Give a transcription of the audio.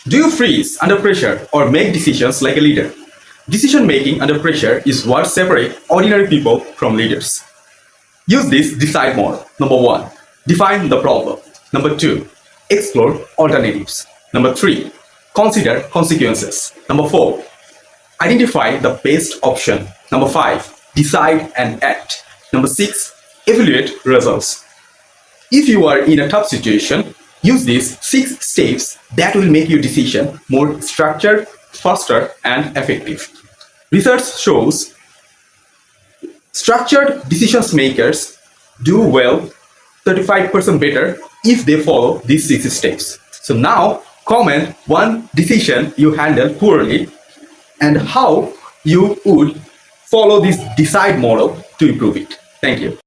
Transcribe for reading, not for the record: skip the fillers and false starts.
Do you freeze under pressure or make decisions like a leader? Decision making under pressure is what separates ordinary people from leaders. Use this decide model. Number 1, define the problem. Number 2, explore alternatives. Number 3, consider consequences. Number 4, identify the best option. Number 5, decide and act. Number 6, evaluate results. If you are in a tough situation, use these 6 steps that will make your decision more structured, faster, and effective. Research shows structured decision makers do well 35% better if they follow these 6 steps. So now comment one decision you handled poorly and how you would follow this decide model to improve it. Thank you.